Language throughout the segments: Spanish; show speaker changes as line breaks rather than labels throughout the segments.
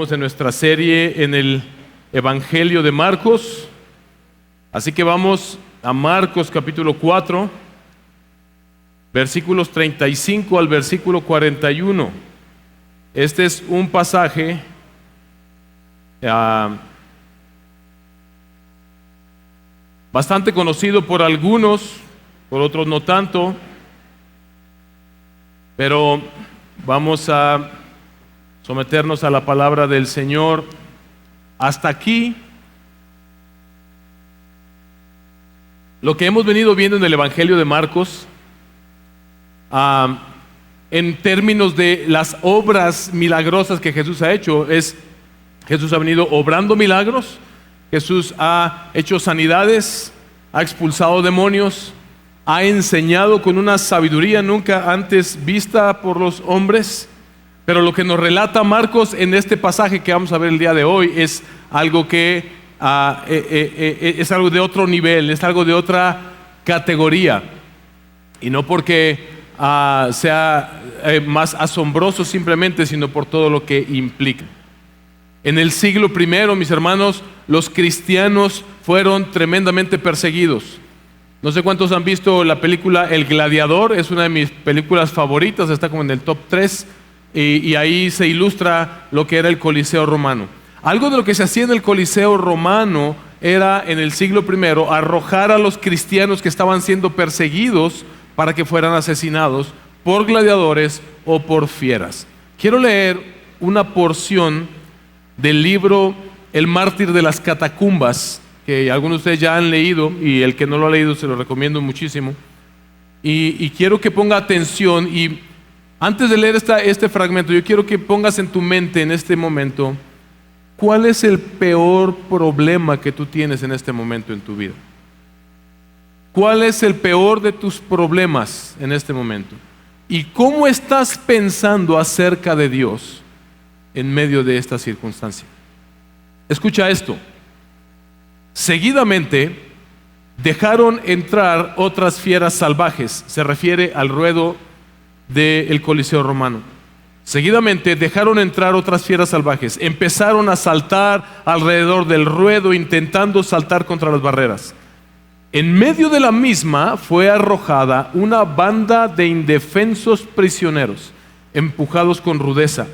Continuamos en nuestra serie en el Evangelio de Marcos. Así que vamos a Marcos capítulo 4, versículos 35 al versículo 41. Este es un pasaje bastante conocido por algunos, por otros no tanto, pero vamos a someternos a la palabra del Señor. Hasta aquí, lo que hemos venido viendo en el Evangelio de Marcos, en términos de las obras milagrosas que Jesús ha hecho, Jesús ha venido obrando milagros, Jesús ha hecho sanidades, ha expulsado demonios, ha enseñado con una sabiduría nunca antes vista por los hombres. Pero lo que nos relata Marcos en este pasaje que vamos a ver el día de hoy es algo que es algo de otro nivel, es algo de otra categoría. Y no porque sea más asombroso simplemente, sino por todo lo que implica. En el siglo I, mis hermanos, los cristianos fueron tremendamente perseguidos. No sé cuántos han visto la película El Gladiador, es una de mis películas favoritas, está como en el top 3. Y ahí se ilustra lo que era el Coliseo romano. Algo de lo que se hacía en el Coliseo romano era, en el siglo I, arrojar a los cristianos que estaban siendo perseguidos para que fueran asesinados por gladiadores o por fieras. Quiero leer una porción del libro El mártir de las catacumbas, que algunos de ustedes ya han leído, y el que no lo ha leído se lo recomiendo muchísimo. Y quiero que ponga atención. Y antes de leer este fragmento, yo quiero que pongas en tu mente en este momento, ¿cuál es el peor problema que tú tienes en este momento en tu vida? ¿Cuál es el peor de tus problemas en este momento? ¿Y cómo estás pensando acerca de Dios en medio de esta circunstancia? Escucha esto. Seguidamente dejaron entrar otras fieras salvajes. Se refiere al ruedo del Coliseo romano. Seguidamente dejaron entrar otras fieras salvajes. Empezaron a saltar alrededor del ruedo, intentando saltar contra las barreras. En medio de la misma fue arrojada una banda de indefensos prisioneros, empujados con rudeza.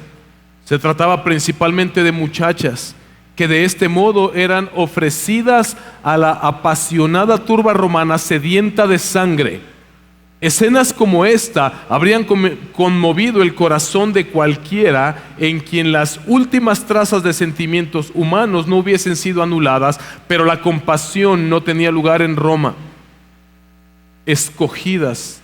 Se trataba principalmente de muchachas que de este modo eran ofrecidas a la apasionada turba romana sedienta de sangre. Escenas como esta habrían conmovido el corazón de cualquiera en quien las últimas trazas de sentimientos humanos no hubiesen sido anuladas, pero la compasión no tenía lugar en Roma. Encogidas,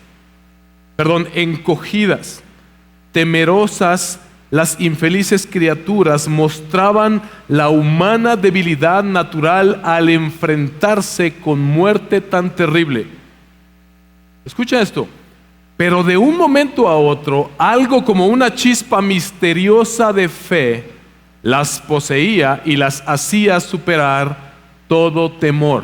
temerosas, las infelices criaturas mostraban la humana debilidad natural al enfrentarse con muerte tan terrible. Escucha esto. Pero de un momento a otro, algo como una chispa misteriosa de fe las poseía y las hacía superar todo temor.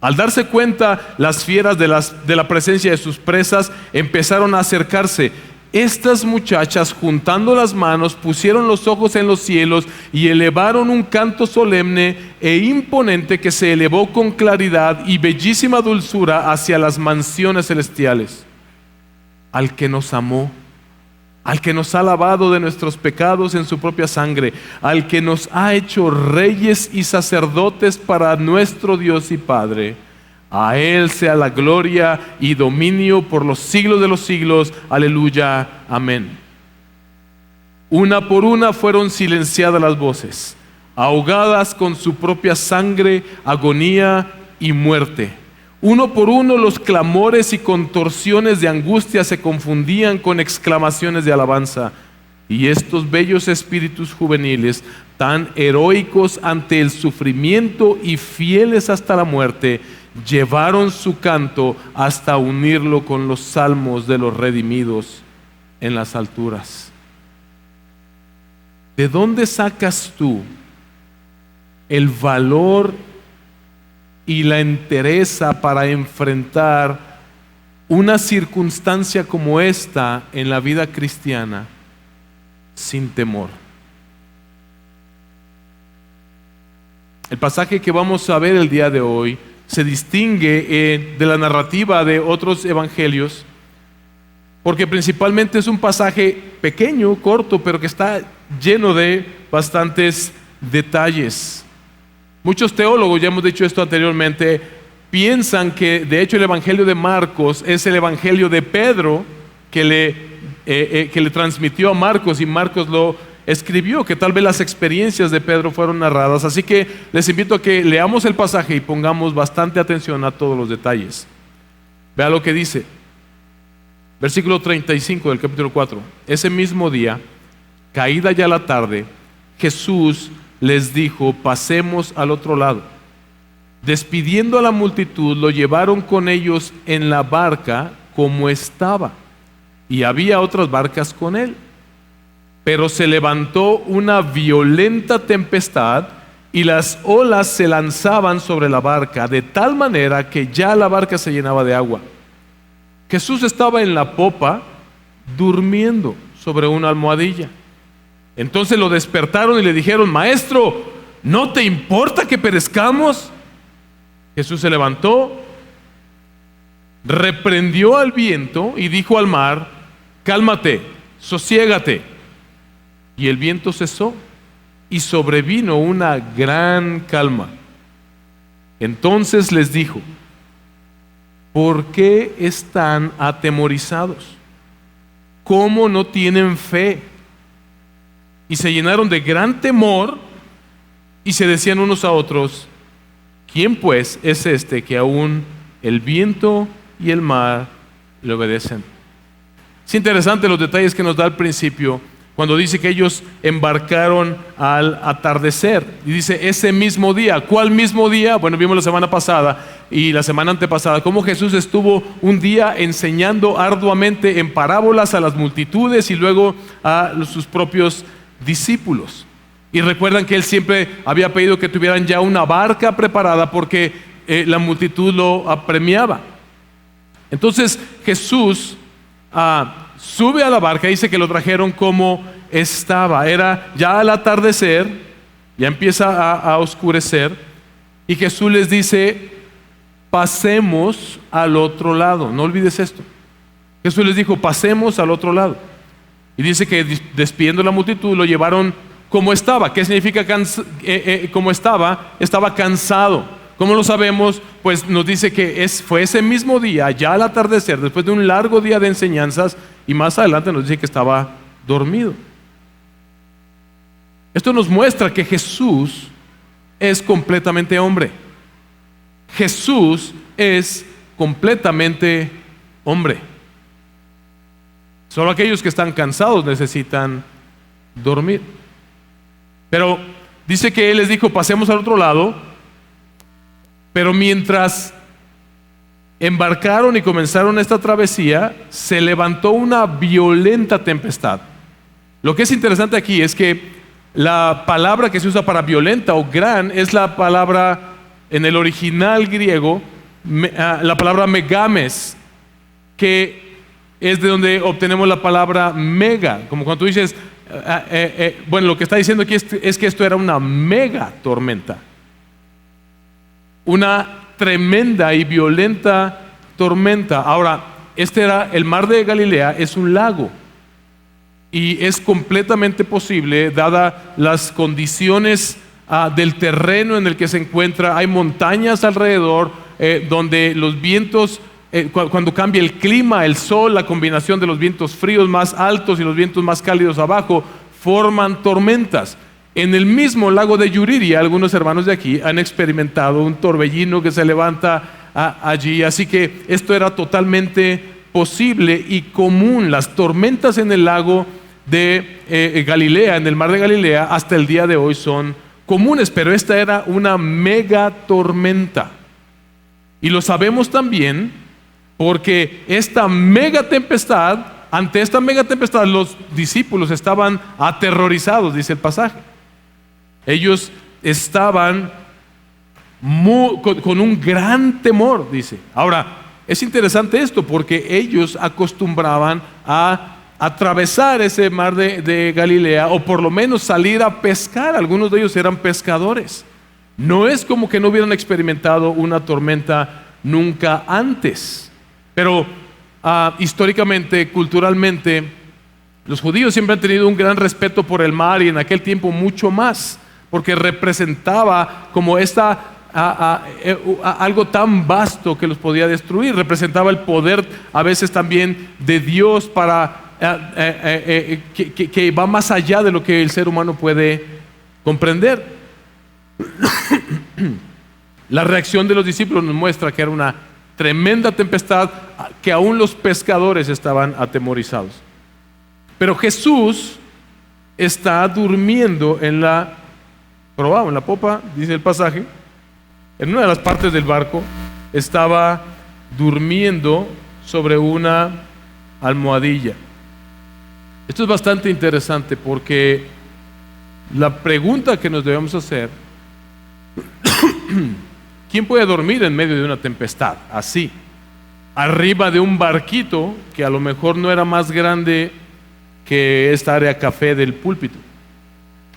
Al darse cuenta, las fieras de la presencia de sus presas empezaron a acercarse. Estas muchachas, juntando las manos, pusieron los ojos en los cielos y elevaron un canto solemne e imponente que se elevó con claridad y bellísima dulzura hacia las mansiones celestiales. Al que nos amó, al que nos ha lavado de nuestros pecados en su propia sangre, al que nos ha hecho reyes y sacerdotes para nuestro Dios y Padre. A Él sea la gloria y dominio por los siglos de los siglos. Aleluya. Amén. Una por una fueron silenciadas las voces, ahogadas con su propia sangre, agonía y muerte. Uno por uno los clamores y contorsiones de angustia se confundían con exclamaciones de alabanza. Y estos bellos espíritus juveniles, tan heroicos ante el sufrimiento y fieles hasta la muerte, llevaron su canto hasta unirlo con los salmos de los redimidos en las alturas. ¿De dónde sacas tú el valor y la entereza para enfrentar una circunstancia como esta en la vida cristiana sin temor? El pasaje que vamos a ver el día de hoy se distingue de la narrativa de otros evangelios porque principalmente es un pasaje pequeño, corto, pero que está lleno de bastantes detalles. Muchos teólogos, ya hemos dicho esto anteriormente, piensan que de hecho el evangelio de Marcos es el evangelio de Pedro que le transmitió a Marcos y Marcos lo escribió, que tal vez las experiencias de Pedro fueron narradas. Así que les invito a que leamos el pasaje y pongamos bastante atención a todos los detalles. Vea lo que dice. Versículo 35 del capítulo 4. Ese mismo día, caída ya la tarde, Jesús les dijo: pasemos al otro lado. Despidiendo a la multitud, lo llevaron con ellos en la barca como estaba, y había otras barcas con él. Pero se levantó una violenta tempestad y las olas se lanzaban sobre la barca, de tal manera que ya la barca se llenaba de agua. Jesús estaba en la popa, durmiendo sobre una almohadilla. Entonces lo despertaron y le dijeron: Maestro, ¿no te importa que perezcamos? Jesús se levantó, reprendió al viento y dijo al mar: Cálmate, sosiégate. Y el viento cesó y sobrevino una gran calma. Entonces les dijo: ¿por qué están atemorizados? ¿Cómo no tienen fe? Y se llenaron de gran temor y se decían unos a otros: ¿quién pues es este que aún el viento y el mar le obedecen? Es interesante los detalles que nos da al principio, cuando dice que ellos embarcaron al atardecer. Y dice ese mismo día. ¿Cuál mismo día? Bueno, vimos la semana pasada y la semana antepasada cómo Jesús estuvo un día enseñando arduamente en parábolas a las multitudes y luego a sus propios discípulos. Y recuerdan que él siempre había pedido que tuvieran ya una barca preparada porque la multitud lo apremiaba. Entonces Jesús sube a la barca, dice que lo trajeron como estaba. Era ya al atardecer, ya empieza a oscurecer, y Jesús les dice: pasemos al otro lado. No olvides esto. Jesús les dijo: pasemos al otro lado. Y dice que despidiendo la multitud lo llevaron como estaba. ¿Qué significa como estaba? Estaba cansado. ¿Cómo lo sabemos? Pues nos dice que fue ese mismo día, ya al atardecer, después de un largo día de enseñanzas, y más adelante nos dice que estaba dormido. Esto nos muestra que Jesús es completamente hombre. Jesús es completamente hombre. Solo aquellos que están cansados necesitan dormir. Pero dice que Él les dijo: pasemos al otro lado. Pero mientras embarcaron y comenzaron esta travesía, se levantó una violenta tempestad. Lo que es interesante aquí es que la palabra que se usa para violenta o gran es la palabra en el original griego, la palabra megames, que es de donde obtenemos la palabra mega. Como cuando tú dices, bueno, lo que está diciendo aquí es que esto era una mega tormenta. Una tremenda y violenta tormenta. Ahora, este era el mar de Galilea, es un lago. Y es completamente posible, dadas las condiciones del terreno en el que se encuentra. Hay montañas alrededor, donde los vientos, cuando cambia el clima, el sol, la combinación de los vientos fríos más altos y los vientos más cálidos abajo, forman tormentas. En el mismo lago de Yuriria, algunos hermanos de aquí han experimentado un torbellino que se levanta allí. Así que esto era totalmente posible y común. Las tormentas en el lago de Galilea, en el mar de Galilea, hasta el día de hoy son comunes, pero esta era una mega tormenta. Y lo sabemos también porque ante esta mega tempestad, los discípulos estaban aterrorizados, dice el pasaje. Ellos estaban con un gran temor, dice. Ahora, es interesante esto porque ellos acostumbraban a atravesar ese mar de Galilea, o por lo menos salir a pescar. Algunos de ellos eran pescadores. No es como que no hubieran experimentado una tormenta nunca antes. Pero históricamente, culturalmente, los judíos siempre han tenido un gran respeto por el mar, y en aquel tiempo mucho más, porque representaba como algo tan vasto que los podía destruir. Representaba el poder a veces también de Dios que va más allá de lo que el ser humano puede comprender. La reacción de los discípulos nos muestra que era una tremenda tempestad, que aún los pescadores estaban atemorizados. Pero Jesús está durmiendo en la proa, en la popa, dice el pasaje. En una de las partes del barco estaba durmiendo sobre una almohadilla. Esto es bastante interesante, porque la pregunta que nos debemos hacer: ¿quién puede dormir en medio de una tempestad así? Arriba de un barquito que a lo mejor no era más grande que esta área café del púlpito,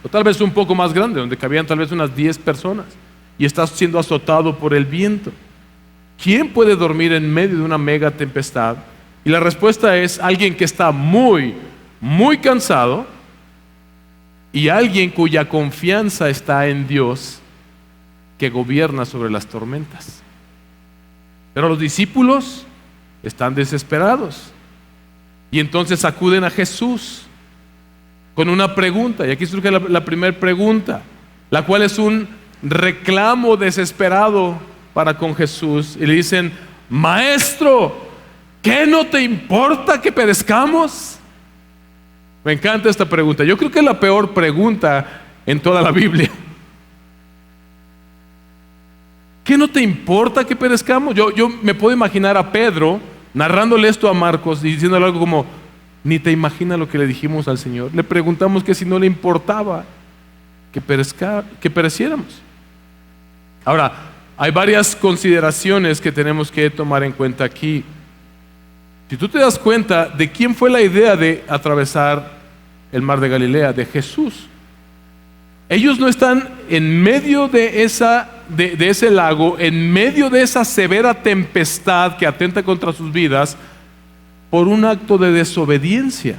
o tal vez un poco más grande, donde cabían tal vez unas 10 personas, y estás siendo azotado por el viento. ¿Quién puede dormir en medio de una mega tempestad? Y la respuesta es alguien que está muy, muy cansado, y alguien cuya confianza está en Dios, que gobierna sobre las tormentas. Pero los discípulos están desesperados, y entonces acuden a Jesús con una pregunta. Y aquí surge la primera pregunta, la cual es un reclamo desesperado para con Jesús. Y le dicen: Maestro, ¿qué no te importa que perezcamos? Me encanta esta pregunta. Yo creo que es la peor pregunta en toda la Biblia. ¿Qué no te importa que perezcamos? Yo me puedo imaginar a Pedro narrándole esto a Marcos y diciéndole algo como: ni te imaginas lo que le dijimos al Señor. Le preguntamos que si no le importaba que pereciéramos. Ahora, hay varias consideraciones que tenemos que tomar en cuenta aquí. Si tú te das cuenta de quién fue la idea de atravesar el mar de Galilea, de Jesús. Ellos no están en medio de ese lago, en medio de esa severa tempestad que atenta contra sus vidas, por un acto de desobediencia.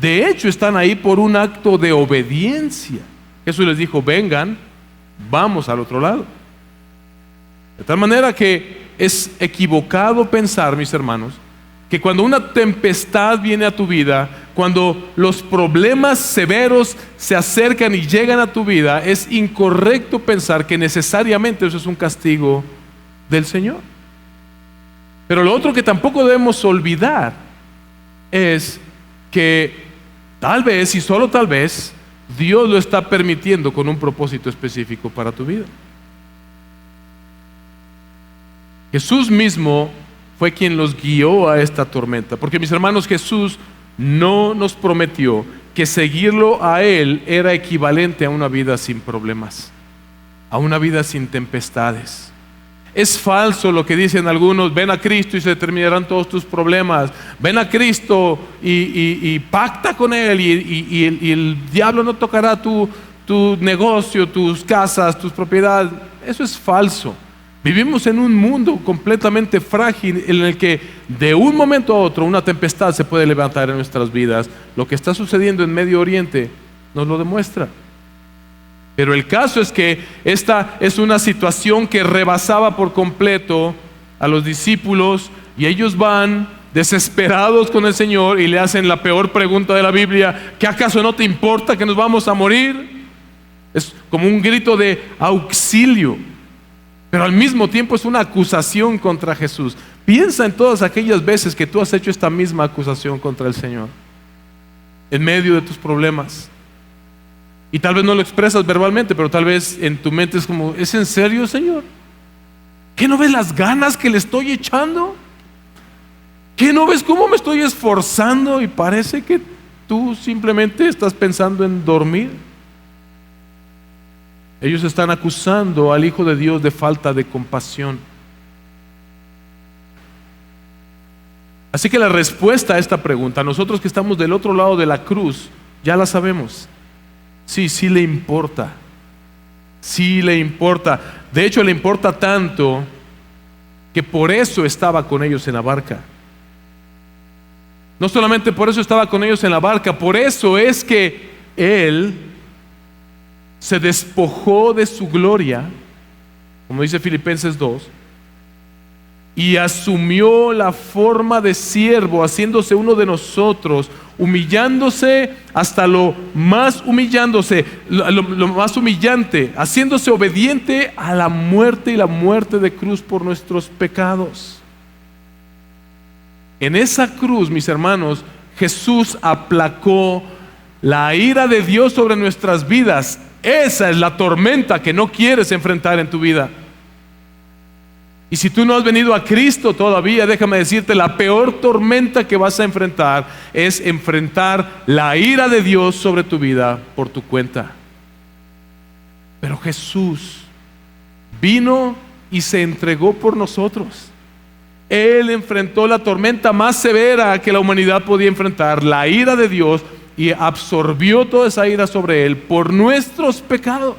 De hecho, están ahí por un acto de obediencia. Jesús les dijo: vengan, vamos al otro lado. De tal manera que es equivocado pensar, mis hermanos, que cuando una tempestad viene a tu vida, cuando los problemas severos se acercan y llegan a tu vida, es incorrecto pensar que necesariamente eso es un castigo del Señor. Pero lo otro que tampoco debemos olvidar es que tal vez, y solo tal vez, Dios lo está permitiendo con un propósito específico para tu vida. Jesús mismo fue quien los guió a esta tormenta, porque, mis hermanos, Jesús no nos prometió que seguirlo a Él era equivalente a una vida sin problemas, a una vida sin tempestades. Es falso lo que dicen algunos: ven a Cristo y se terminarán todos tus problemas. Ven a Cristo y pacta con Él y el diablo no tocará tu negocio, tus casas, tus propiedades. Eso es falso. Vivimos en un mundo completamente frágil, en el que de un momento a otro una tempestad se puede levantar en nuestras vidas. Lo que está sucediendo en Medio Oriente nos lo demuestra. Pero el caso es que esta es una situación que rebasaba por completo a los discípulos, y ellos van desesperados con el Señor y le hacen la peor pregunta de la Biblia: ¿qué acaso no te importa que nos vamos a morir? Es como un grito de auxilio, pero al mismo tiempo es una acusación contra Jesús. Piensa en todas aquellas veces que tú has hecho esta misma acusación contra el Señor en medio de tus problemas. Y tal vez no lo expresas verbalmente, pero tal vez en tu mente es como: ¿es en serio, Señor? ¿Qué no ves las ganas que le estoy echando? ¿Qué no ves cómo me estoy esforzando? Y parece que tú simplemente estás pensando en dormir. Ellos están acusando al Hijo de Dios de falta de compasión. Así que la respuesta a esta pregunta, nosotros que estamos del otro lado de la cruz, ya la sabemos. Sí, sí le importa. Sí le importa. De hecho, le importa tanto que por eso estaba con ellos en la barca. No solamente por eso estaba con ellos en la barca, por eso es que Él se despojó de su gloria, como dice Filipenses 2, y asumió la forma de siervo, haciéndose uno de nosotros, humillándose hasta lo más humillante, haciéndose obediente a la muerte y la muerte de cruz por nuestros pecados. En esa cruz, mis hermanos, Jesús aplacó la ira de Dios sobre nuestras vidas. Esa es la tormenta que no quieres enfrentar en tu vida. Y si tú no has venido a Cristo todavía, déjame decirte, la peor tormenta que vas a enfrentar es enfrentar la ira de Dios sobre tu vida por tu cuenta. Pero Jesús vino y se entregó por nosotros. Él enfrentó la tormenta más severa que la humanidad podía enfrentar, la ira de Dios, y absorbió toda esa ira sobre Él por nuestros pecados.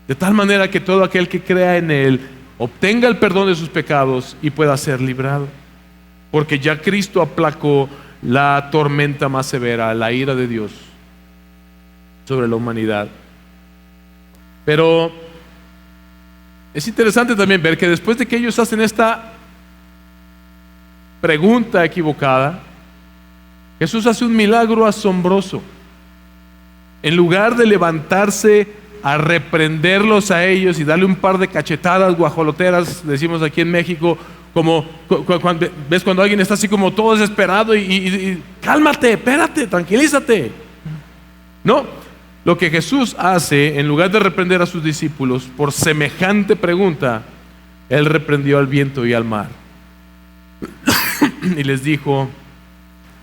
De tal manera que todo aquel que crea en Él obtenga el perdón de sus pecados y pueda ser librado. Porque ya Cristo aplacó la tormenta más severa, la ira de Dios sobre la humanidad. Pero es interesante también ver que después de que ellos hacen esta pregunta equivocada, Jesús hace un milagro asombroso. En lugar de levantarse a reprenderlos a ellos y darle un par de cachetadas guajoloteras, decimos aquí en México, como ves cuando alguien está así como todo desesperado y cálmate, espérate, tranquilízate. No, lo que Jesús hace, en lugar de reprender a sus discípulos por semejante pregunta, Él reprendió al viento y al mar y les dijo: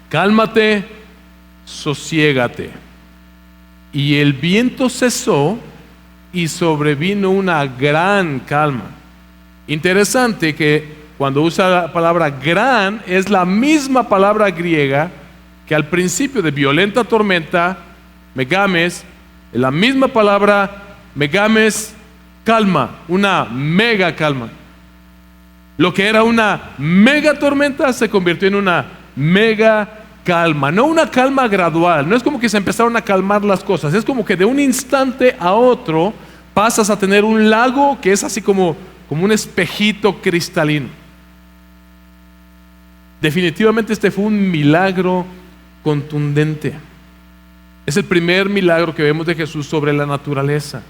cálmate, sosiégate. Y el viento cesó y sobrevino una gran calma. Interesante que cuando usa la palabra gran, es la misma palabra griega que al principio de violenta tormenta, megames, es la misma palabra megames, calma, una mega calma. Lo que era una mega tormenta se convirtió en una mega calma, no una calma gradual, no es como que se empezaron a calmar las cosas, es como que de un instante a otro pasas a tener un lago que es así como un espejito cristalino. Definitivamente este fue un milagro contundente. Es el primer milagro que vemos de Jesús sobre la naturaleza.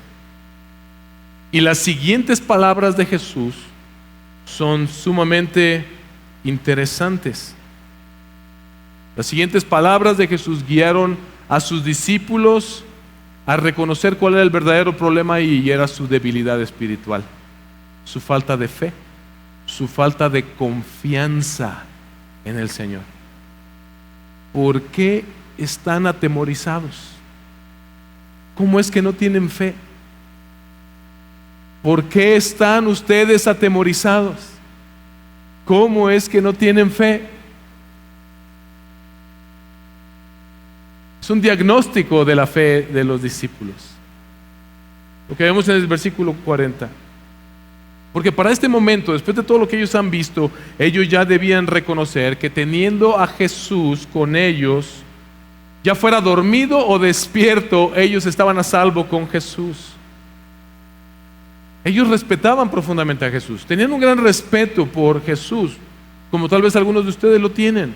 Y las siguientes palabras de Jesús son sumamente interesantes. Las siguientes palabras de Jesús guiaron a sus discípulos a reconocer cuál era el verdadero problema, y era su debilidad espiritual, su falta de fe, su falta de confianza en el Señor. ¿Por qué están atemorizados? ¿Cómo es que no tienen fe? ¿Por qué están ustedes atemorizados? ¿Cómo es que no tienen fe? Es un diagnóstico de la fe de los discípulos. Lo que vemos en el versículo 40. Porque para este momento, después de todo lo que ellos han visto, ellos ya debían reconocer que teniendo a Jesús con ellos, ya fuera dormido o despierto, ellos estaban a salvo con Jesús. Ellos respetaban profundamente a Jesús, tenían un gran respeto por Jesús, como tal vez algunos de ustedes lo tienen.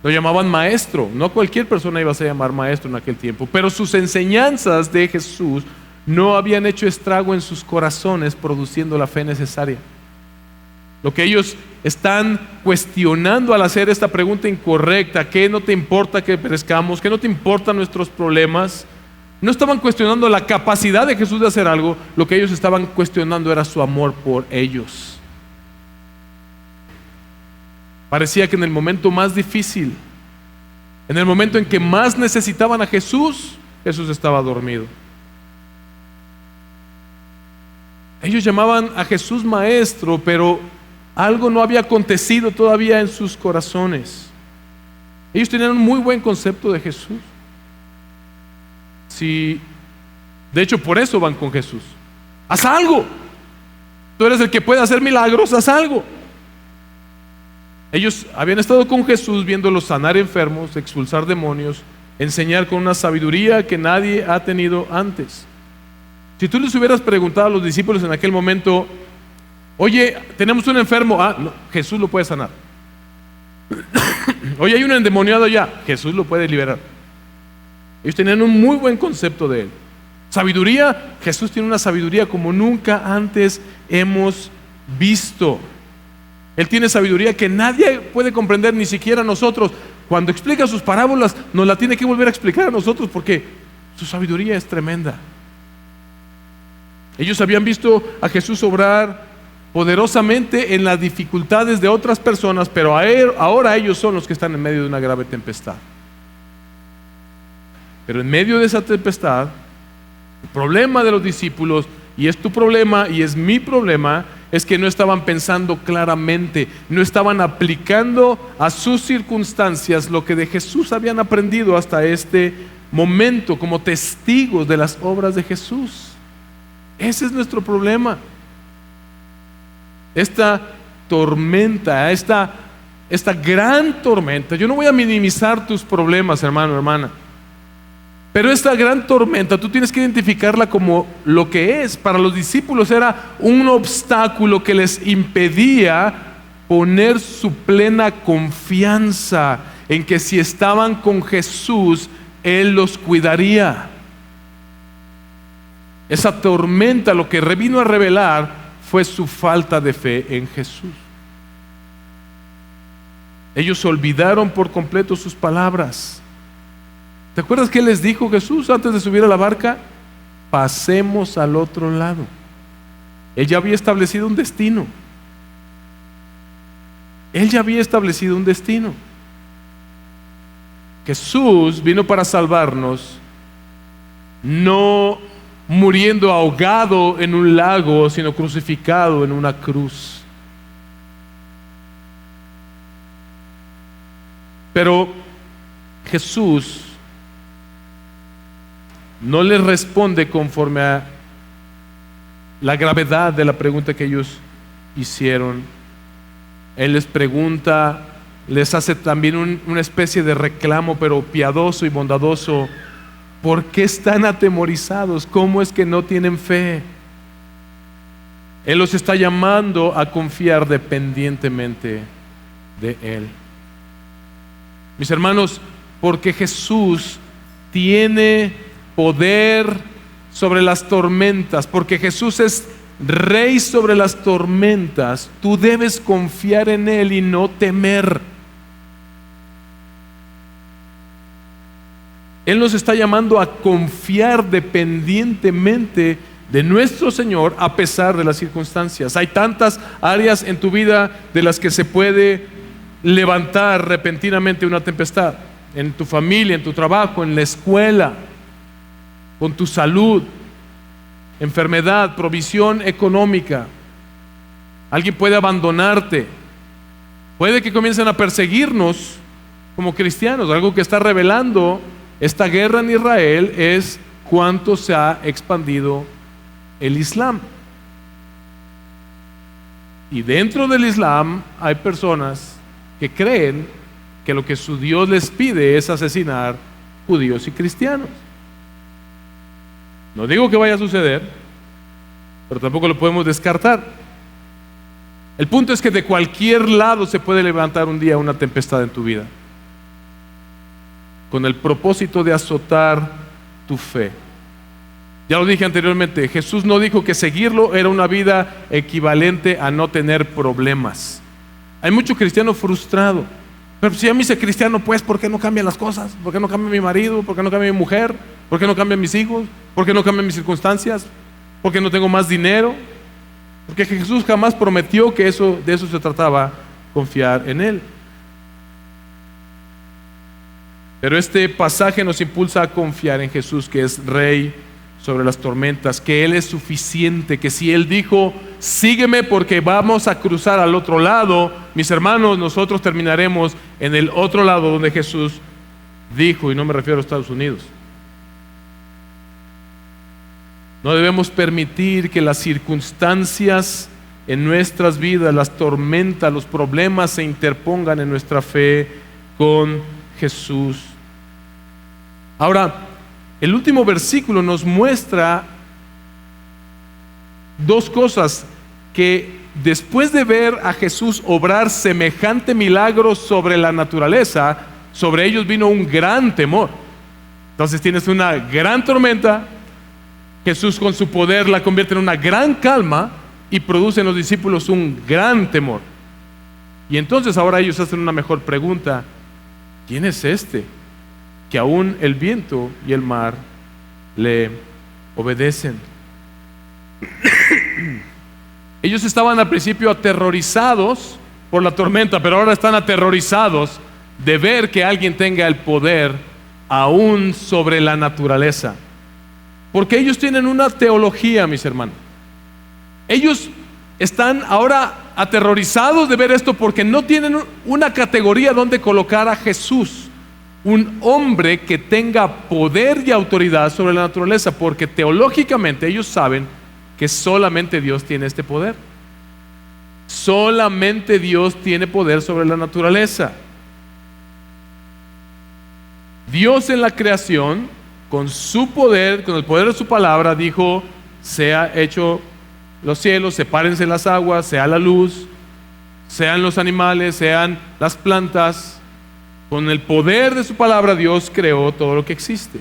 Lo llamaban maestro. No cualquier persona iba a ser llamar maestro en aquel tiempo, pero sus enseñanzas de Jesús no habían hecho estrago en sus corazones, produciendo la fe necesaria. Lo que ellos están cuestionando al hacer esta pregunta incorrecta, ¿qué no te importa que perezcamos? ¿Qué no te importan nuestros problemas? No estaban cuestionando la capacidad de Jesús de hacer algo. Lo que ellos estaban cuestionando era su amor por ellos. Parecía que en el momento más difícil, en el momento en que más necesitaban a Jesús, Jesús estaba dormido. Ellos llamaban a Jesús maestro, pero algo no había acontecido todavía en sus corazones. Ellos tenían un muy buen concepto de Jesús. Si De hecho, por eso van con Jesús. Haz algo. Tú eres el que puede hacer milagros, haz algo. Ellos habían estado con Jesús viéndolo sanar enfermos, expulsar demonios, enseñar con una sabiduría que nadie ha tenido antes. Si tú les hubieras preguntado a los discípulos en aquel momento, oye, tenemos un enfermo, no, Jesús lo puede sanar. Oye, hay un endemoniado allá, Jesús lo puede liberar. Ellos tenían un muy buen concepto de él. Sabiduría, Jesús tiene una sabiduría como nunca antes hemos visto. Él tiene sabiduría que nadie puede comprender, ni siquiera nosotros. Cuando explica sus parábolas, nos la tiene que volver a explicar a nosotros porque su sabiduría es tremenda. Ellos habían visto a Jesús obrar poderosamente en las dificultades de otras personas, pero ahora ellos son los que están en medio de una grave tempestad. Pero en medio de esa tempestad, el problema de los discípulos, y es tu problema y es mi problema, es que no estaban pensando claramente, no estaban aplicando a sus circunstancias lo que de Jesús habían aprendido hasta este momento como testigos de las obras de Jesús. Ese es nuestro problema. Esta tormenta, esta gran tormenta, yo no voy a minimizar tus problemas, hermano, hermana, pero esta gran tormenta tú tienes que identificarla como lo que es. Para los discípulos era un obstáculo que les impedía poner su plena confianza en que si estaban con Jesús, Él los cuidaría. Esa tormenta lo que vino a revelar fue su falta de fe en Jesús. Ellos olvidaron por completo sus palabras. ¿Te acuerdas qué les dijo Jesús antes de subir a la barca? Pasemos al otro lado. Él ya había establecido un destino. Él ya había establecido un destino. Jesús vino para salvarnos, no muriendo ahogado en un lago, sino crucificado en una cruz. Pero Jesús no les responde conforme a la gravedad de la pregunta que ellos hicieron. Él les pregunta, les hace también una especie de reclamo, pero piadoso y bondadoso. ¿Por qué están atemorizados? ¿Cómo es que no tienen fe? Él los está llamando a confiar dependientemente de Él. Mis hermanos, porque Jesús tiene poder sobre las tormentas, porque Jesús es Rey sobre las tormentas, tú debes confiar en Él y no temer. Él nos está llamando a confiar dependientemente de nuestro Señor a pesar de las circunstancias. Hay tantas áreas en tu vida de las que se puede levantar repentinamente una tempestad. En tu familia, en tu trabajo, en la escuela, con tu salud, enfermedad, provisión económica. Alguien puede abandonarte. Puede que comiencen a perseguirnos como cristianos. Algo que está revelando esta guerra en Israel es cuánto se ha expandido el Islam. Y dentro del Islam hay personas que creen que lo que su Dios les pide es asesinar judíos y cristianos. No digo que vaya a suceder, pero tampoco lo podemos descartar. El punto es que de cualquier lado se puede levantar un día una tempestad en tu vida, con el propósito de azotar tu fe. Ya lo dije anteriormente, Jesús no dijo que seguirlo era una vida equivalente a no tener problemas. Hay mucho cristiano frustrado. Pero si a mí soy cristiano, pues, ¿por qué no cambian las cosas? ¿Por qué no cambia mi marido? ¿Por qué no cambia mi mujer? ¿Por qué no cambian mis hijos? ¿Por qué no cambian mis circunstancias? ¿Por qué no tengo más dinero? Porque Jesús jamás prometió que de eso se trataba, confiar en Él. Pero este pasaje nos impulsa a confiar en Jesús, que es Rey sobre las tormentas, que Él es suficiente, que si Él dijo, sígueme porque vamos a cruzar al otro lado, mis hermanos, nosotros terminaremos en el otro lado donde Jesús dijo, y no me refiero a Estados Unidos. No debemos permitir que las circunstancias en nuestras vidas, las tormentas, los problemas se interpongan en nuestra fe con Jesús. Ahora, el último versículo nos muestra dos cosas: que después de ver a Jesús obrar semejante milagro sobre la naturaleza, sobre ellos vino un gran temor. Entonces tienes una gran tormenta, Jesús con su poder la convierte en una gran calma y produce en los discípulos un gran temor. Y entonces ahora ellos hacen una mejor pregunta: ¿quién es este que aún el viento y el mar le obedecen? Ellos estaban al principio aterrorizados por la tormenta, pero ahora están aterrorizados de ver que alguien tenga el poder aún sobre la naturaleza. Porque ellos tienen una teología, mis hermanos. Ellos están ahora aterrorizados de ver esto porque no tienen una categoría donde colocar a Jesús, un hombre que tenga poder y autoridad sobre la naturaleza, porque teológicamente ellos saben que solamente Dios tiene este poder. Solamente Dios tiene poder sobre la naturaleza. Dios en la creación, con su poder, con el poder de su palabra, dijo: sea hecho los cielos, sepárense las aguas, sea la luz, sean los animales, sean las plantas. Con el poder de su palabra Dios creó todo lo que existe.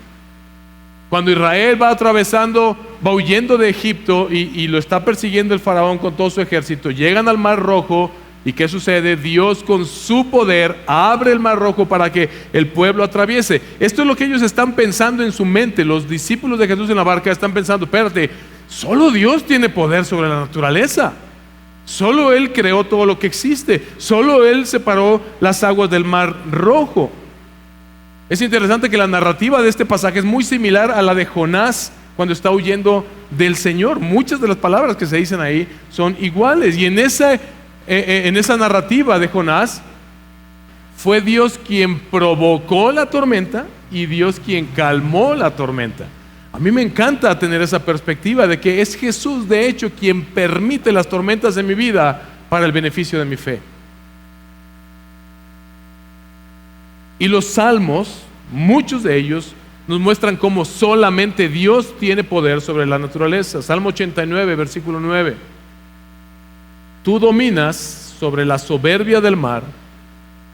Cuando Israel va atravesando, va huyendo de Egipto y lo está persiguiendo el faraón con todo su ejército, llegan al Mar Rojo. ¿Y qué sucede? Dios con su poder abre el Mar Rojo para que el pueblo atraviese. Esto es lo que ellos están pensando en su mente. Los discípulos de Jesús en la barca están pensando: espérate, solo Dios tiene poder sobre la naturaleza. Solo Él creó todo lo que existe. Solo Él separó las aguas del Mar Rojo. Es interesante que la narrativa de este pasaje es muy similar a la de Jonás cuando está huyendo del Señor. Muchas de las palabras que se dicen ahí son iguales. Y en esa narrativa de Jonás, fue Dios quien provocó la tormenta y Dios quien calmó la tormenta. A mí me encanta tener esa perspectiva de que es Jesús, de hecho, quien permite las tormentas de mi vida para el beneficio de mi fe. Y los salmos, muchos de ellos, nos muestran cómo solamente Dios tiene poder sobre la naturaleza. Salmo 89, versículo 9. Tú dominas sobre la soberbia del mar.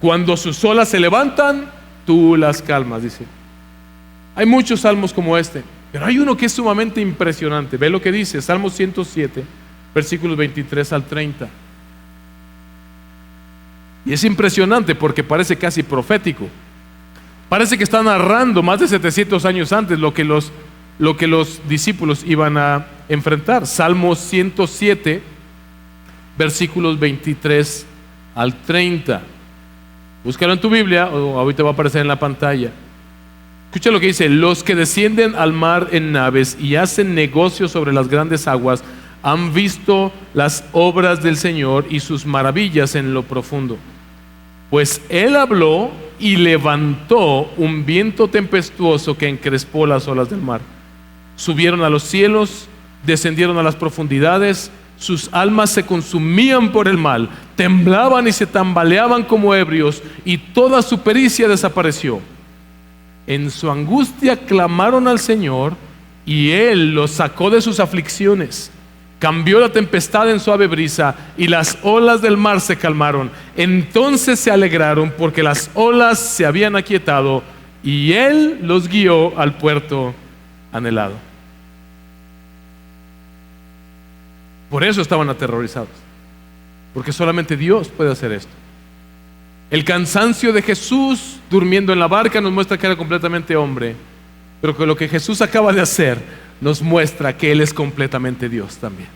Cuando sus olas se levantan, tú las calmas, dice. Hay muchos salmos como este, pero hay uno que es sumamente impresionante. Ve lo que dice, Salmo 107, versículos 23 al 30. Y es impresionante porque parece casi profético. Parece que está narrando más de 700 años antes lo que los discípulos iban a enfrentar. Salmo 107, versículos 23 al 30. Búscalo en tu Biblia o ahorita va a aparecer en la pantalla. Escucha lo que dice: los que descienden al mar en naves y hacen negocios sobre las grandes aguas han visto las obras del Señor y sus maravillas en lo profundo. Pues Él habló y levantó un viento tempestuoso que encrespó las olas del mar. Subieron a los cielos, descendieron a las profundidades, sus almas se consumían por el mal, temblaban y se tambaleaban como ebrios, y toda su pericia desapareció. En su angustia clamaron al Señor, y Él los sacó de sus aflicciones. Cambió la tempestad en suave brisa, y las olas del mar se calmaron. Entonces se alegraron porque las olas se habían aquietado, y Él los guió al puerto anhelado. Por eso estaban aterrorizados, porque solamente Dios puede hacer esto. El cansancio de Jesús durmiendo en la barca nos muestra que era completamente hombre, pero que lo que Jesús acaba de hacer nos muestra que Él es completamente Dios también.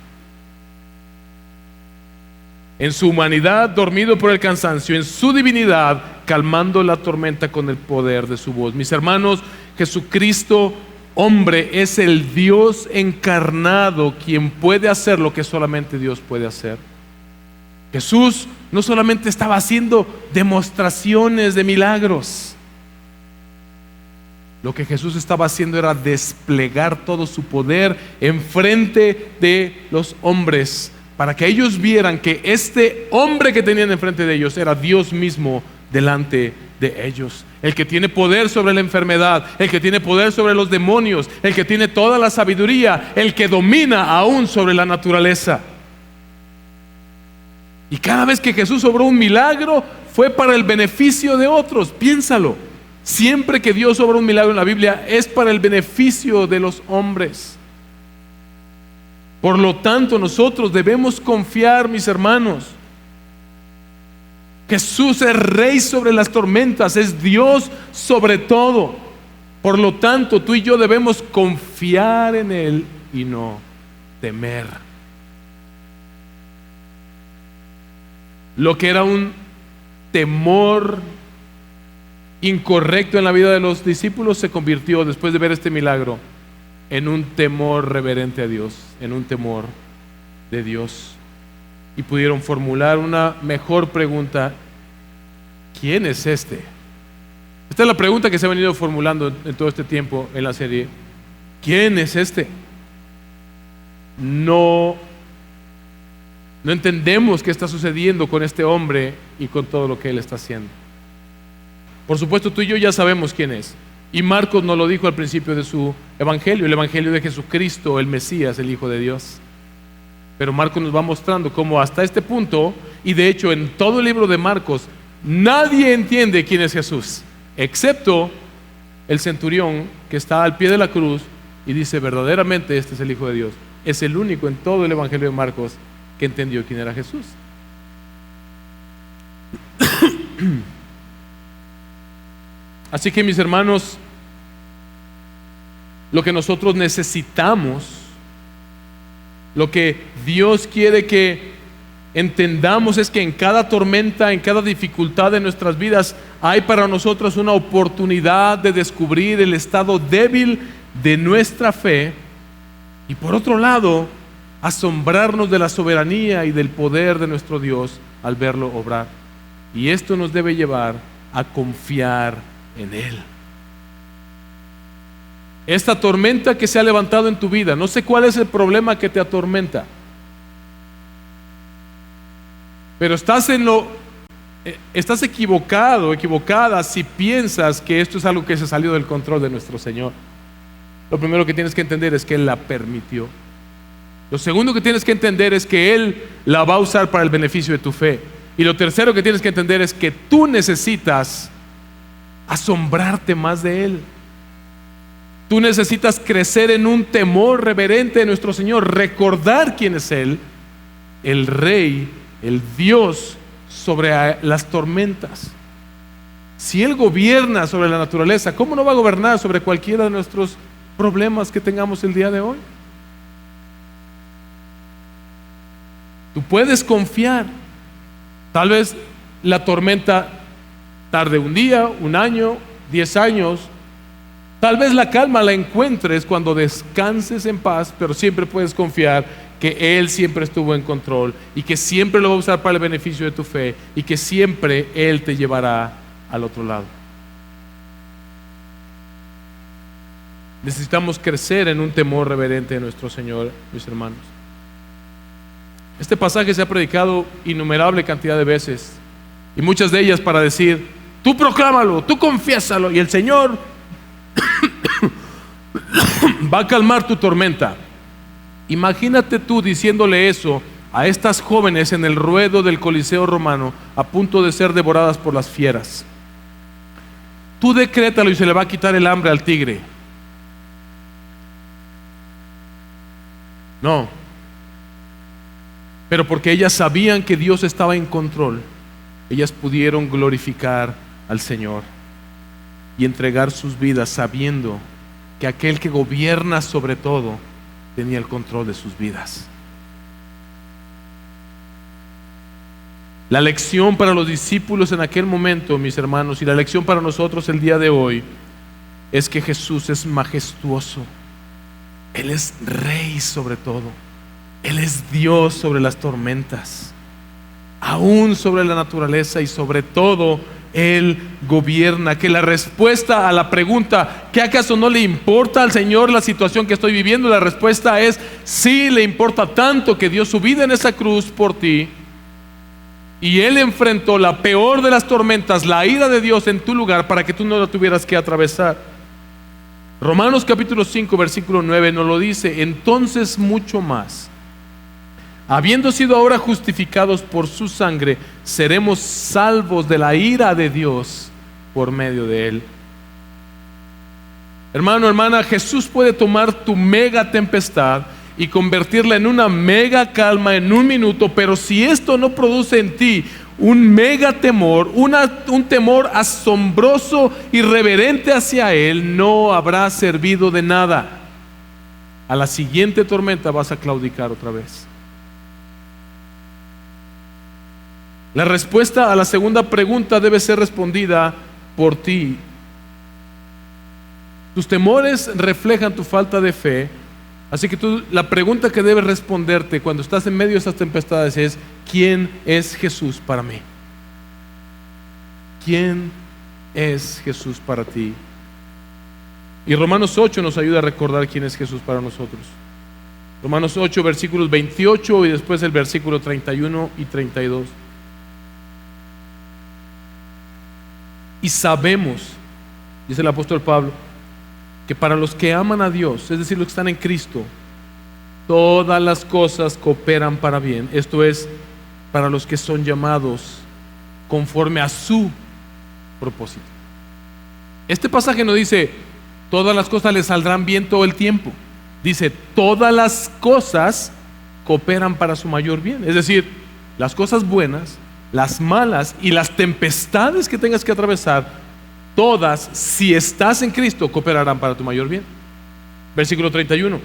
En su humanidad, dormido por el cansancio; en su divinidad, calmando la tormenta con el poder de su voz. Mis hermanos, Jesucristo, hombre, es el Dios encarnado quien puede hacer lo que solamente Dios puede hacer. Jesús no solamente estaba haciendo demostraciones de milagros. Lo que Jesús estaba haciendo era desplegar todo su poder enfrente de los hombres, para que ellos vieran que este hombre que tenían enfrente de ellos era Dios mismo delante de ellos. El que tiene poder sobre la enfermedad, el que tiene poder sobre los demonios, el que tiene toda la sabiduría, el que domina aún sobre la naturaleza. Y cada vez que Jesús obró un milagro, fue para el beneficio de otros. Piénsalo. Siempre que Dios obra un milagro en la Biblia, es para el beneficio de los hombres. Por lo tanto, nosotros debemos confiar, mis hermanos. Jesús es Rey sobre las tormentas, es Dios sobre todo. Por lo tanto, tú y yo debemos confiar en Él y no temer. Lo que era un temor incorrecto en la vida de los discípulos se convirtió, después de ver este milagro, en un temor reverente a Dios, en un temor de Dios. Y pudieron formular una mejor pregunta: ¿quién es este? Esta es la pregunta que se ha venido formulando en todo este tiempo en la serie. ¿Quién es este? No entendemos qué está sucediendo con este hombre y con todo lo que él está haciendo. Por supuesto, tú y yo ya sabemos quién es. Y Marcos nos lo dijo al principio de su evangelio, el evangelio de Jesucristo, el Mesías, el Hijo de Dios. Pero Marcos nos va mostrando cómo hasta este punto, y de hecho en todo el libro de Marcos, nadie entiende quién es Jesús, excepto el centurión que está al pie de la cruz y dice: verdaderamente este es el Hijo de Dios. Es el único en todo el evangelio de Marcos que entendió quién era Jesús. Así que, mis hermanos, lo que nosotros necesitamos, lo que Dios quiere que entendamos, es que en cada tormenta, en cada dificultad de nuestras vidas, hay para nosotros una oportunidad de descubrir el estado débil de nuestra fe y, por otro lado, asombrarnos de la soberanía y del poder de nuestro Dios al verlo obrar. Y esto nos debe llevar a confiar en Él. Esta tormenta que se ha levantado en tu vida, no sé cuál es el problema que te atormenta, pero estás equivocado, equivocada si piensas que esto es algo que se salió del control de nuestro Señor. Lo primero que tienes que entender es que Él la permitió. Lo segundo que tienes que entender es que Él la va a usar para el beneficio de tu fe. Y lo tercero que tienes que entender es que tú necesitas asombrarte más de Él. Tú necesitas crecer en un temor reverente de nuestro Señor, recordar quién es Él, el Rey, el Dios sobre las tormentas. Si Él gobierna sobre la naturaleza, ¿cómo no va a gobernar sobre cualquiera de nuestros problemas que tengamos el día de hoy? Tú puedes confiar. Tal vez la tormenta tarde un día, un año, 10 años. Tal vez la calma la encuentres cuando descanses en paz, pero siempre puedes confiar que Él siempre estuvo en control y que siempre lo va a usar para el beneficio de tu fe y que siempre Él te llevará al otro lado. Necesitamos crecer en un temor reverente de nuestro Señor, mis hermanos. Este pasaje se ha predicado innumerable cantidad de veces, y muchas de ellas para decir: tú proclámalo, tú confiésalo, y el Señor va a calmar tu tormenta. Imagínate tú diciéndole eso a estas jóvenes en el ruedo del Coliseo romano, a punto de ser devoradas por las fieras. Tú decrétalo y se le va a quitar el hambre al tigre. No. Pero porque ellas sabían que Dios estaba en control, ellas pudieron glorificar al Señor y entregar sus vidas sabiendo que aquel que gobierna sobre todo tenía el control de sus vidas. La lección para los discípulos en aquel momento, mis hermanos, y la lección para nosotros el día de hoy, es que Jesús es majestuoso. Él es Rey sobre todo. Él es Dios sobre las tormentas, aún sobre la naturaleza, y sobre todo Él gobierna. Que la respuesta a la pregunta, ¿qué acaso no le importa al Señor la situación que estoy viviendo? La respuesta es sí, le importa tanto que dio su vida en esa cruz por ti. Y Él enfrentó la peor de las tormentas, la ira de Dios en tu lugar, para que tú no la tuvieras que atravesar. Romanos capítulo 5 versículo 9 nos lo dice: entonces mucho más, habiendo sido ahora justificados por su sangre, seremos salvos de la ira de Dios por medio de Él. Hermano, hermana, Jesús puede tomar tu mega tempestad y convertirla en una mega calma en un minuto, pero si esto no produce en ti un mega temor, un temor asombroso y reverente hacia Él, no habrá servido de nada. A la siguiente tormenta vas a claudicar otra vez. La respuesta a la segunda pregunta debe ser respondida por ti. Tus temores reflejan tu falta de fe. Así que la pregunta que debes responderte cuando estás en medio de estas tempestades es: ¿quién es Jesús para mí? ¿Quién es Jesús para ti? Y Romanos 8 nos ayuda a recordar quién es Jesús para nosotros. Romanos 8 versículos 28 y después el versículo 31 y 32. Y sabemos, dice el apóstol Pablo, que para los que aman a Dios, es decir, los que están en Cristo, todas las cosas cooperan para bien. Esto es, para los que son llamados conforme a su propósito. Este pasaje no dice todas las cosas les saldrán bien todo el tiempo. Dice todas las cosas cooperan para su mayor bien. Es decir, las cosas buenas, las malas y las tempestades que tengas que atravesar, todas, si estás en Cristo, cooperarán para tu mayor bien. Versículo 31.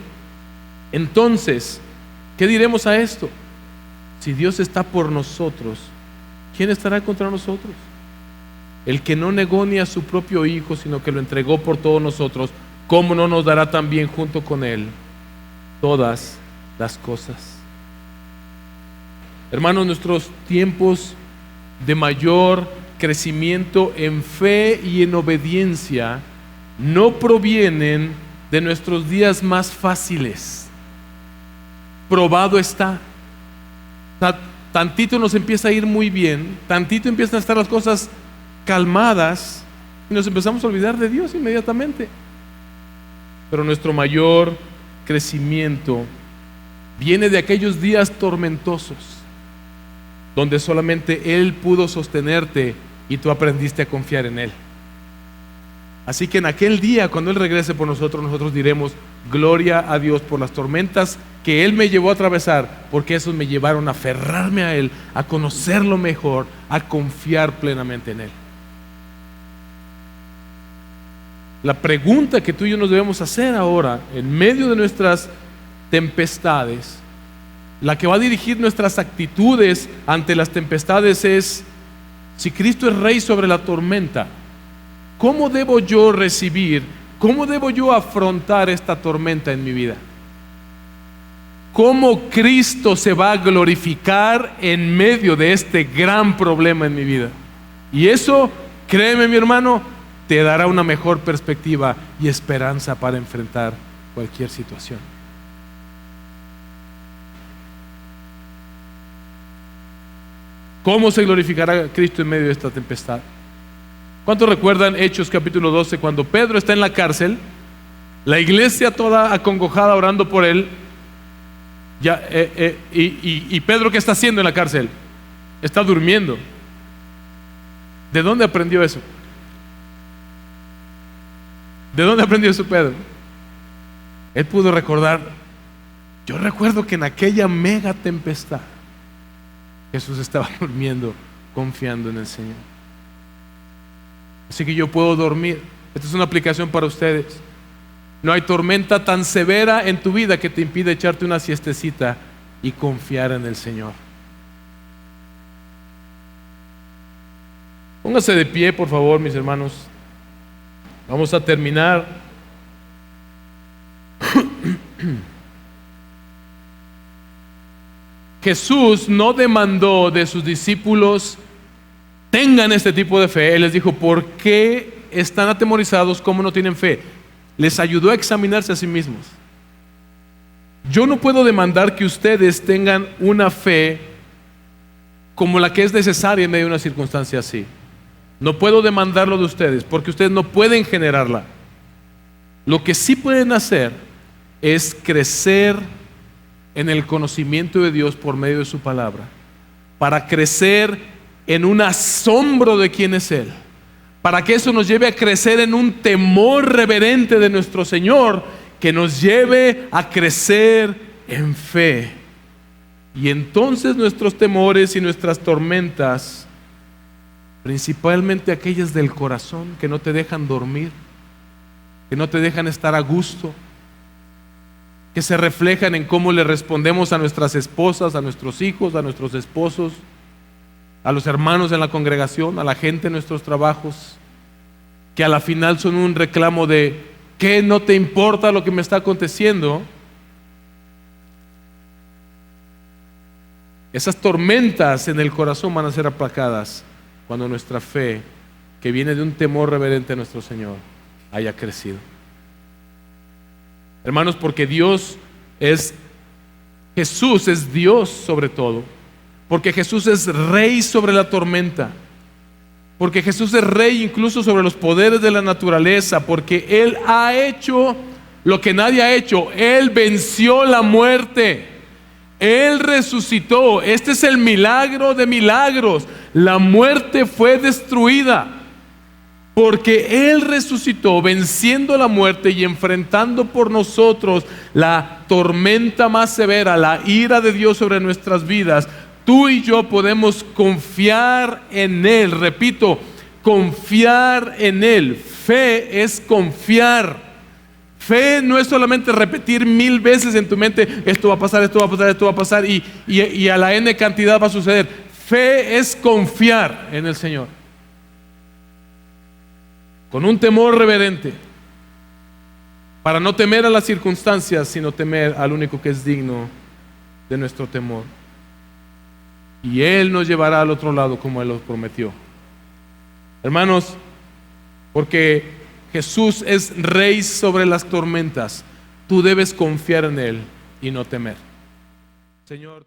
Entonces, ¿qué diremos a esto? Si Dios está por nosotros, ¿quién estará contra nosotros? El que no negó ni a su propio Hijo, sino que lo entregó por todos nosotros, ¿cómo no nos dará también junto con Él todas las cosas? Hermanos, nuestros tiempos de mayor crecimiento en fe y en obediencia no provienen de nuestros días más fáciles. Probado está. Tantito nos empieza a ir muy bien, tantito empiezan a estar las cosas calmadas y nos empezamos a olvidar de Dios inmediatamente. Pero nuestro mayor crecimiento viene de aquellos días tormentosos, donde solamente Él pudo sostenerte y tú aprendiste a confiar en Él. Así que en aquel día, cuando Él regrese por nosotros, nosotros diremos: gloria a Dios por las tormentas que Él me llevó a atravesar, porque esos me llevaron a aferrarme a Él, a conocerlo mejor, a confiar plenamente en Él. La pregunta que tú y yo nos debemos hacer ahora, en medio de nuestras tempestades, la que va a dirigir nuestras actitudes ante las tempestades, es: si Cristo es Rey sobre la tormenta, ¿cómo debo yo recibir, cómo debo yo afrontar esta tormenta en mi vida? ¿Cómo Cristo se va a glorificar en medio de este gran problema en mi vida? Y eso, créeme mi hermano, te dará una mejor perspectiva y esperanza para enfrentar cualquier situación. ¿Cómo se glorificará Cristo en medio de esta tempestad? ¿Cuántos recuerdan Hechos capítulo 12, cuando Pedro está en la cárcel, la iglesia toda acongojada orando por él? Y Pedro, ¿qué está haciendo en la cárcel? Está durmiendo. ¿De dónde aprendió eso? ¿De dónde aprendió eso Pedro? Él pudo recordar: yo recuerdo que en aquella mega tempestad Jesús estaba durmiendo, confiando en el Señor. Así que yo puedo dormir. Esta es una aplicación para ustedes. No hay tormenta tan severa en tu vida que te impida echarte una siestecita y confiar en el Señor. Póngase de pie, por favor, mis hermanos. Vamos a terminar. Jesús no demandó de sus discípulos tengan este tipo de fe, Él les dijo, ¿por qué están atemorizados? ¿Cómo no tienen fe? Les ayudó a examinarse a sí mismos. Yo no puedo demandar que ustedes tengan una fe como la que es necesaria en medio de una circunstancia así. No puedo demandarlo de ustedes porque ustedes no pueden generarla. Lo que sí pueden hacer es crecer en el conocimiento de Dios por medio de su palabra, para crecer en un asombro de quién es Él, para que eso nos lleve a crecer en un temor reverente de nuestro Señor, que nos lleve a crecer en fe. Y entonces nuestros temores y nuestras tormentas, principalmente aquellas del corazón que no te dejan dormir, que no te dejan estar a gusto, que se reflejan en cómo le respondemos a nuestras esposas, a nuestros hijos, a nuestros esposos, a los hermanos en la congregación, a la gente en nuestros trabajos, que a la final son un reclamo de ¿qué no te importa lo que me está aconteciendo? Esas tormentas en el corazón van a ser aplacadas cuando nuestra fe, que viene de un temor reverente a nuestro Señor, haya crecido. Hermanos, porque Jesús es Dios sobre todo, porque Jesús es Rey sobre la tormenta, porque Jesús es Rey incluso sobre los poderes de la naturaleza, porque Él ha hecho lo que nadie ha hecho. Él venció la muerte, Él resucitó. Este es el milagro de milagros. La muerte fue destruida porque Él resucitó, venciendo la muerte y enfrentando por nosotros la tormenta más severa, la ira de Dios sobre nuestras vidas. Tú y yo podemos confiar en Él. Repito, confiar en Él. Fe es confiar. Fe no es solamente repetir 1000 veces en tu mente, esto va a pasar, esto va a pasar, esto va a pasar, y a la N cantidad va a suceder. Fe es confiar en el Señor, con un temor reverente, para no temer a las circunstancias, sino temer al único que es digno de nuestro temor. Y Él nos llevará al otro lado como Él lo prometió. Hermanos, porque Jesús es Rey sobre las tormentas, tú debes confiar en Él y no temer. Señor.